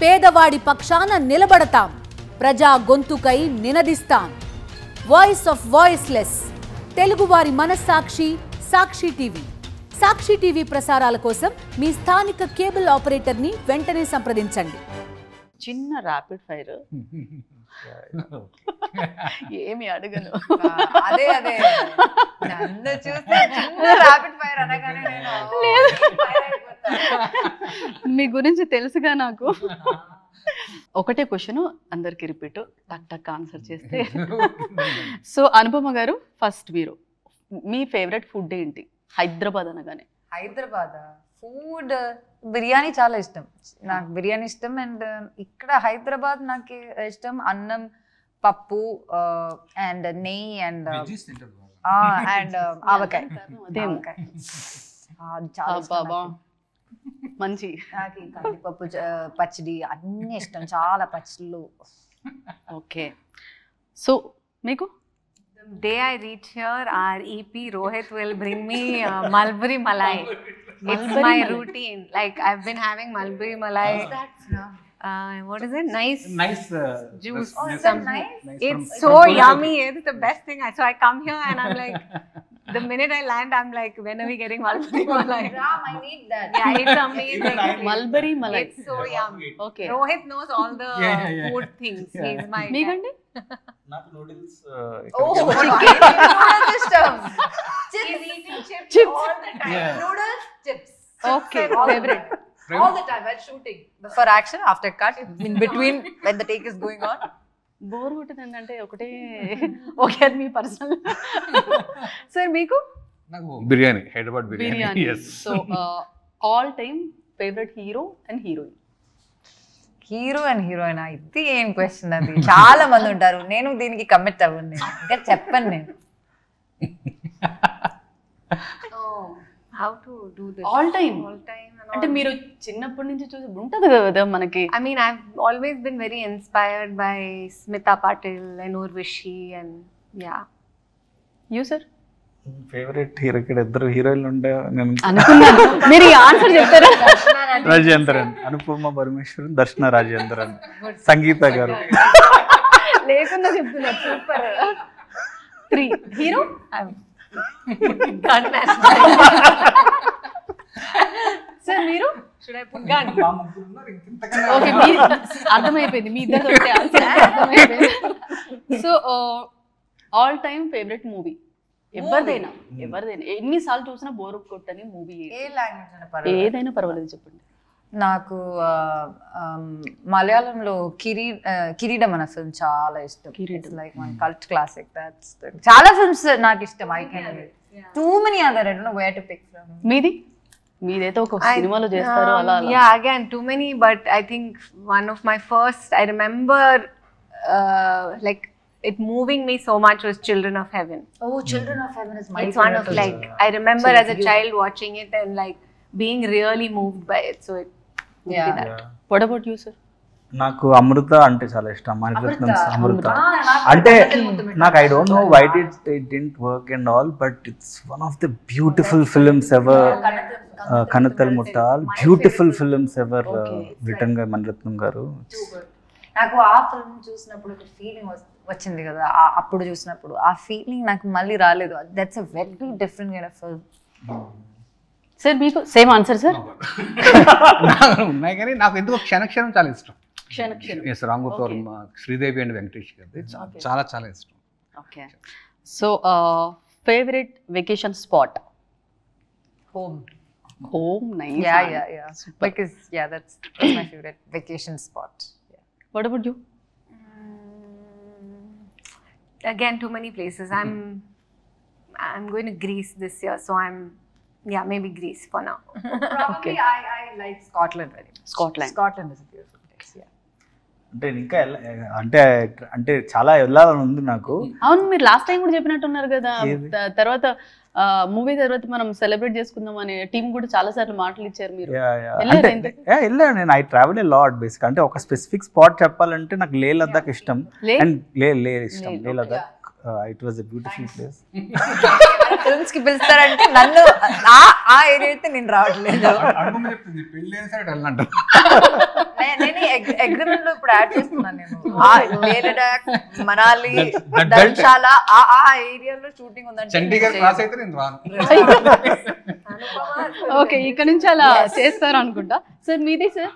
పేదవాడి పక్షాన నిలబడతాం, ప్రజా గొంతుకై నినదిస్తాం. వాయిస్ ఆఫ్ వాయిస్లెస్, తెలుగువారి మనస్సాక్షి సాక్షి టీవీ. సాక్షి టీవీ ప్రసారాల కోసం మీ స్థానిక కేబుల్ ఆపరేటర్ని వెంటనే సంప్రదించండి. చిన్న ర్యాపిడ్ ఫైర్ ఏమి అడగను. అదే అదే నన్ను చూస్తే చిన్న ర్యాపిడ్ ఫైర్ అనగానే నేను మీ గురించి తెలుసుగా నాకు. ఒకటే క్వశ్చన్ అందరికి రిపీట్, టక్ టక్ ఆన్సర్ చేస్తే. సో అనుపమ గారు, ఫస్ట్ మీరు మీ ఫేవరెట్ ఫుడ్ ఏంటి హైదరాబాద్ అనగానే? హైదరాబాద్ ఫుడ్ బిర్యానీ చాలా ఇష్టం నాకు. బిర్యానీ ఇష్టం. అండ్ ఇక్కడ హైదరాబాద్ నాకు ఇష్టం అన్నం, పప్పు అండ్ నెయ్యి అండ్ అండ్ ఆవకాయ. చాలా మంచి. నాకు కందిపప్పు పచ్చడి అన్ని ఇష్టం, చాలా పచ్చళ్ళు. ఓకే, సో మీకు? The day I reach here, our EP Rohit will bring me mulberry malai. It's my routine. Like I've been having mulberry malai. What is it? Nice juice. Oh, is that nice? It's so yummy. It's the best thing. So I come here and I'm like, the minute I land, I'm like, when are we getting mulberry malai? Ram, I need that. Yeah, it's amazing. Mulberry malai. It's so yummy. Okay. Rohit knows all the food things. He's my మీకండి? నాకు noodles noodles ఇష్టం. He's eating chips all the time. Noodles, chips. Okay, All the favorite. time. All the time while shooting. Before action, after cut, in between when the take is going on. Bore కొట్టదు ఏంటంటే ఒకటే. Okay, అది మీ personal. Sir మీకు? నాకు biryani, Hyderabad biryani. Biryani. yes. So all time favourite hero and heroine? Hero and heroine, ఇది ఏం question అది. చాలా మంది ఉంటారు, నేను దీనికి కమిట్ అవ్వను. నేను ఇంకా చెప్పను నేను. How to do this? All time All time and all. అంటే మీరు చిన్నప్పటి నుంచి చూసి ఉంటది కదా మనకి. I mean, I've always been very inspired by Smita Patil and Urvashi and yeah. You sir? Favourite hero ఇక్కడ ఇద్దరు హీరోయిన్లు ఉండే నేను అనుకున్నాను మీరు ఈ ఆన్సర్ చెప్తారా. రాజేంద్రన్, అనుపమ పరమేశ్వరన్, దర్శన రాజేంద్రన్, సంగీత గారు. లేకుండా చెప్తున్నారు. సూపర్. 3 హీరో సార్ మీరు? Should I put gun? Okay, మీ అర్థమైపోయింది, మీ ఇద్దరు ఒకటే ఆన్సర్ అర్థమైపోయింది. So all time favourite movie ఎవరిదైనా ఎన్నిసార్లు చూసినా బోర్ కొట్టని మూవీ? ఏ లాంగ్వేజ్ ఏదైనా పర్వాలేదు చెప్పండి. నాకు మలయాళంలో కిరీటం అనే ఫిల్మ్ చాలా ఇష్టం. Like my cult classic. That's చాలా ఫిల్మ్స్ నాకు ఇష్టం. I can too many other. I don't know where to pick from. మీదైతే ఒక సినిమాలో చేస్తారు అలా అలా. Yeah, again too many, but I think one of my first, I remember like it moving me so much was Children of Heaven. Oh, Children of Heaven is my It's one of like, I remember as a child watching it and like being really moved by it. So it would be that. What about you, sir? నాకు అమృత అంటే చాలా ఇష్టం. మణిరత్నం అమృత అంటే నాకు I don't know why it didn't work and all, but it's one of the beautiful films ever. Kannathil Muthamittal, beautiful films ever return గా మణిరత్నం గారు. నాకు ఆ ఫిల్మ్ చూసినప్పుడు ఒక ఫీలింగ్ వచ్చింది కదా, అప్పుడు చూసినప్పుడు ఆ ఫీలింగ్ నాకు మళ్ళీ రాలేదు. That's a very different kind of film. Sir మీకు సేమ్ ఆన్సర్ సార్? ఉన్నాయి కానీ నాకు ఎందుకో క్షణక్షణం చాలా ఇష్టం. క్షణక్షణం. రాంగోపూర్ శ్రీదేవి అండ్ వెంకటేష్ గారి చాలా చాలా ఇష్టం. Okay, so favourite vacation spot? Home. Nice. Yeah. Because that's my favorite vacation spot. Yeah. What about you? Again, too many places. I'm going to Greece this year, so maybe Greece for now. Probably I like Scotland very much. Scotland is a beautiful place. Yeah. అంటే ఇంకా అంటే చాలా వెళ్ళాలని ఉంది నాకు. అవును, మీరు last time కూడా చెప్పినట్టున్నారు కదా, తర్వాత మూవీ తర్వాత మనం సెలబ్రేట్ చేసుకుందాం అనే టీం కూడా చాలా సార్లు మాటలు ఇచ్చారు. మీరు వెళ్ళాను నేను. I travel a lot basic. అంటే ఒక స్పెసిఫిక్ స్పాట్ చెప్పాలంటే నాకు లే లద్దాఖ్ ఇష్టం. అండ్ లే ఇష్టం. లే Ladakh it was a beautiful place. Films కి పిలుస్తారంటే నన్ను ఆ ఏరియా అయితే నేను రావట్లేదు. పెళ్ళి సరే వెళ్ళంటారు. నేను అగ్రిమెంట్ లో ఇప్పుడు యాడ్ చేస్తున్నాను నేను లే లడాక్, మనాలి, that belt. ధర్మశాల ఆ ఏరియాలో షూటింగ్ ఉందంటే చండీగఢ్ క్లాస్ అయితే నేను రాను. ఓకే, ఇక్కడ నుంచి అలా చేస్తారు అనుకుంటా. సార్ మీది సార్?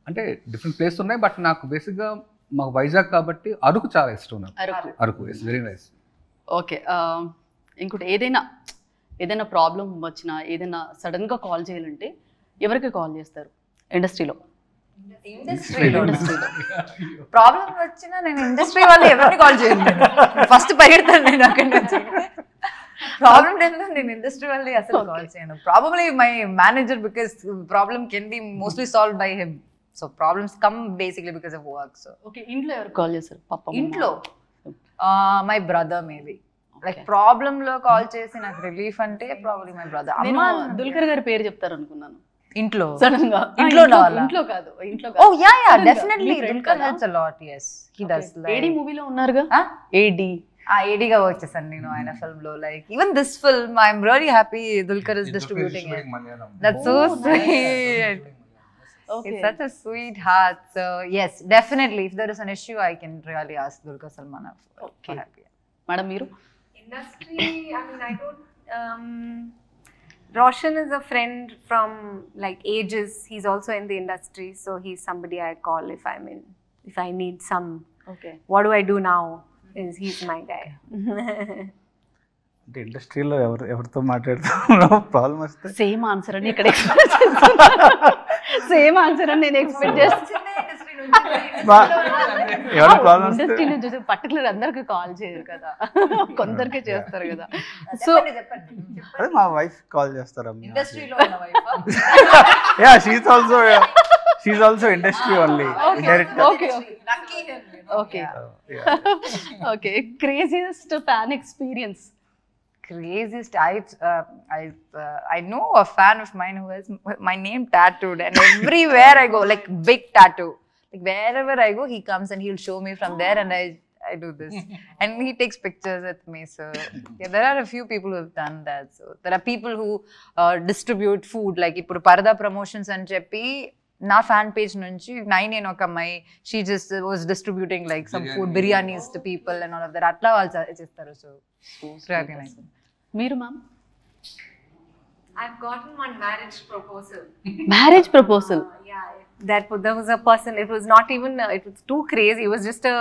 అంటే డిఫరెంట్ ప్లేస్ ఉన్నాయి, బట్ నాకు బేసిక్గా మాకు వైజాగ్ కాబట్టి అరకు చాలా ఇష్టం నాకు. Araku it's very nice. Okay, ఇంకోటి ఏదైనా ప్రాబ్లం వచ్చినా ఏదైనా సడన్గా కాల్ చేయాలంటే ఎవరికి కాల్ చేస్తారు ఇండస్ట్రీలో? ప్రాబ్లం వచ్చినా నేను ఇండస్ట్రీ వాళ్ళు ఎవరిని కాల్ చేయను, ఫస్ట్ పరిగెడతాను నేను అక్కడి నుంచి. ప్రాబ్లం టైంలో నేను ఇండస్ట్రీ వాళ్ళని అసలు కాల్ చేయను. Probably my manager, because problem can be mostly solve by him. So problems come basically because of work. So okay, ఇంట్లో ఎవరు కాల్ చేస్తారు? పాప ఇంట్లో my brother maybe, like problem లో కాల్ చేసి నాకు రిలీఫ్ అంటే ప్రాబ్లీ మై బ్రదర్. అమ్మ దుల్కర్ గారి పేరు చెప్తారు అనుకున్నాను ఇంట్లో సడన్ గా. ఇంట్లో కాదు. Oh yeah definitely Dulquer helps a lot. yes he does. ఏడి మూవీలో ఉన్నారుగా, ఏడి ఏడీగా వర్క్ చేశాను నేను ఆయన ఫిల్మ్ లో. Like even this film I'm really happy Dulquer is distributing it. That's so sweet. It's such a sweet heart. So yes, definitely if there is an issue I can really ask Dulquer Salmaan for help. Madam మీరు? Industry, I mean, I don't. Roshan is a friend from like ages. He's also in the industry, so he's somebody I call if I need some. Okay. What do I do now? He's my guy. అంటే ఇండస్ట్రీలో ఎవరితో మాట్లాడుతున్నా problem వస్తే same answer అని ఇక్కడ same answer అని నేను expect చేస్తాను. ఎవరి ప్రాబ్లం వస్తే ఇండస్ట్రీ నుంచి పర్టికులర్ అందరికి కాల్ చేయరు కదా, కొందరికే చేస్తారు కదా. సో అదే మా వైఫ్ కాల్ చేస్తారు. ఇండస్ట్రీలో ఉన్న వైఫ్ యా she also industry only indirect. Okay, craziest fan experience? Craziest, I know a fan of mine who has my name tattooed, and everywhere I go, like big tattoo, like wherever I go he comes and he'll show me from there, and I do this and he takes pictures with me. So yeah, there are a few people who have done that. So there are people who distribute food, like ippudu Parada Promotions and cheppi నా fan page నుంచి నేను ఒక అమ్మాయి, she just was distributing like some food, biryanis to people and all of that, అట్లా వాళ్ళు చేస్తారు. So మీరు ma'am? I've gotten one marriage proposal. Marriage proposal? Yeah, there was a person. It was not even. It was too crazy. It was just a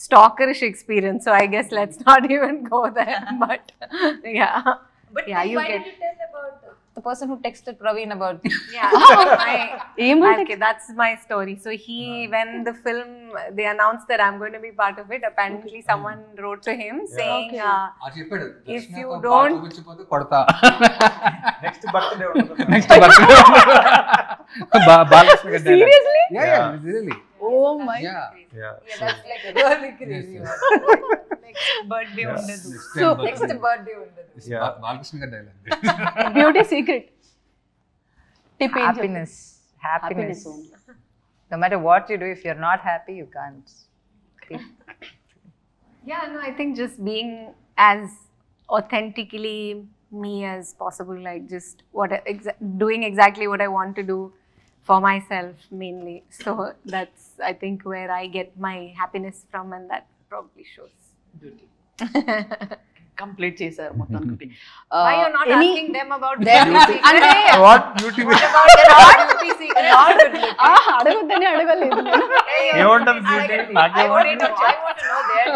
stalkerish experience. So I guess let's not even go there. But yeah. But yeah, you why get. did you tell about the person who texted Praveen about? Yeah. Okay, that's my story. So when the film, they announced that I'm going to be part of it, apparently someone wrote to him saying, if you don't, కొడతా next birthday Balakrishna గారి dialogue. Seriously? Yeah, really. Oh my. Yeah. that's like really crazy. Next birthday ఉండదు. So Next birthday ఉండదు. బాలకృష్ణ గారి dialogue. Beauty secret tip? Happiness only. No matter what you do, if you're not happy, you can't. yeah, no, I think just being as authentically me as possible, like just doing exactly what I want to do for myself mainly. So that's, I think, where I get my happiness from, and that probably shows. Complete చేశారు మొత్తానికి. Why you're not asking them about their అంటే what beauty అడగొద్దని అడగలేదు. ఏమంటారు beauty? I want to know their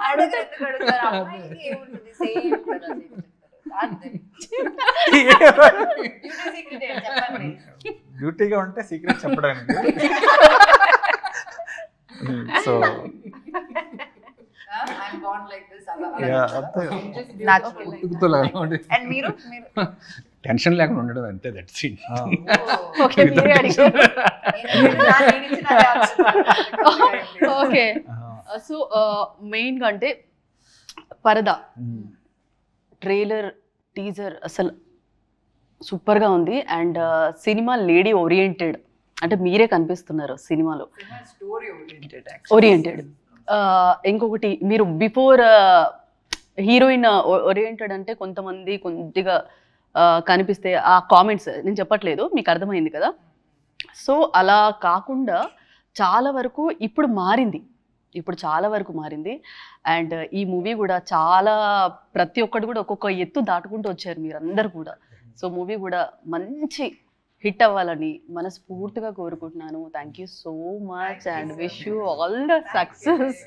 అడుగు ఎందుకు అడుగుతారు? అమ్మాయికి ఏముంటుంది? సేమ్ కదా, బ్యూటీ సీక్రెట్ చెప్పండి. బ్యూటీగా ఉంటే సీక్రెట్ చెప్పడానికి. So I'm born like this. And మీరు టెన్షన్ లేకుండా ఉండడం అంతే, దట్స్ ఇట్. ఓకే, మీరే అడిగారు. ఓకే, సో మెయిన్గా అంటే పరదా ట్రైలర్ టీజర్ అసలు సూపర్గా ఉంది. అండ్ సినిమా లేడీ ఓరియంటెడ్, అంటే మీరే కనిపిస్తున్నారు సినిమాలో, ఓరియంటెడ్. ఇంకొకటి మీరు బిఫోర్ హీరోయిన్ ఓరియంటెడ్ అంటే కొంతమంది కొద్దిగా కనిపిస్తే ఆ కామెంట్స్ నేను చెప్పట్లేదు, మీకు అర్థమైంది కదా. సో అలా కాకుండా చాలా వరకు ఇప్పుడు మారింది, ఇప్పుడు చాలా వరకు మారింది. అండ్ ఈ మూవీ కూడా చాలా ప్రతి ఒక్కటి కూడా ఒక్కొక్క ఎత్తు దాటుకుంటూ వచ్చారు మీరందరూ కూడా. సో మూవీ కూడా మంచి హిట్ అవ్వాలని మనస్ఫూర్తిగా కోరుకుంటున్నాను. Thank you so much and wish you all the success.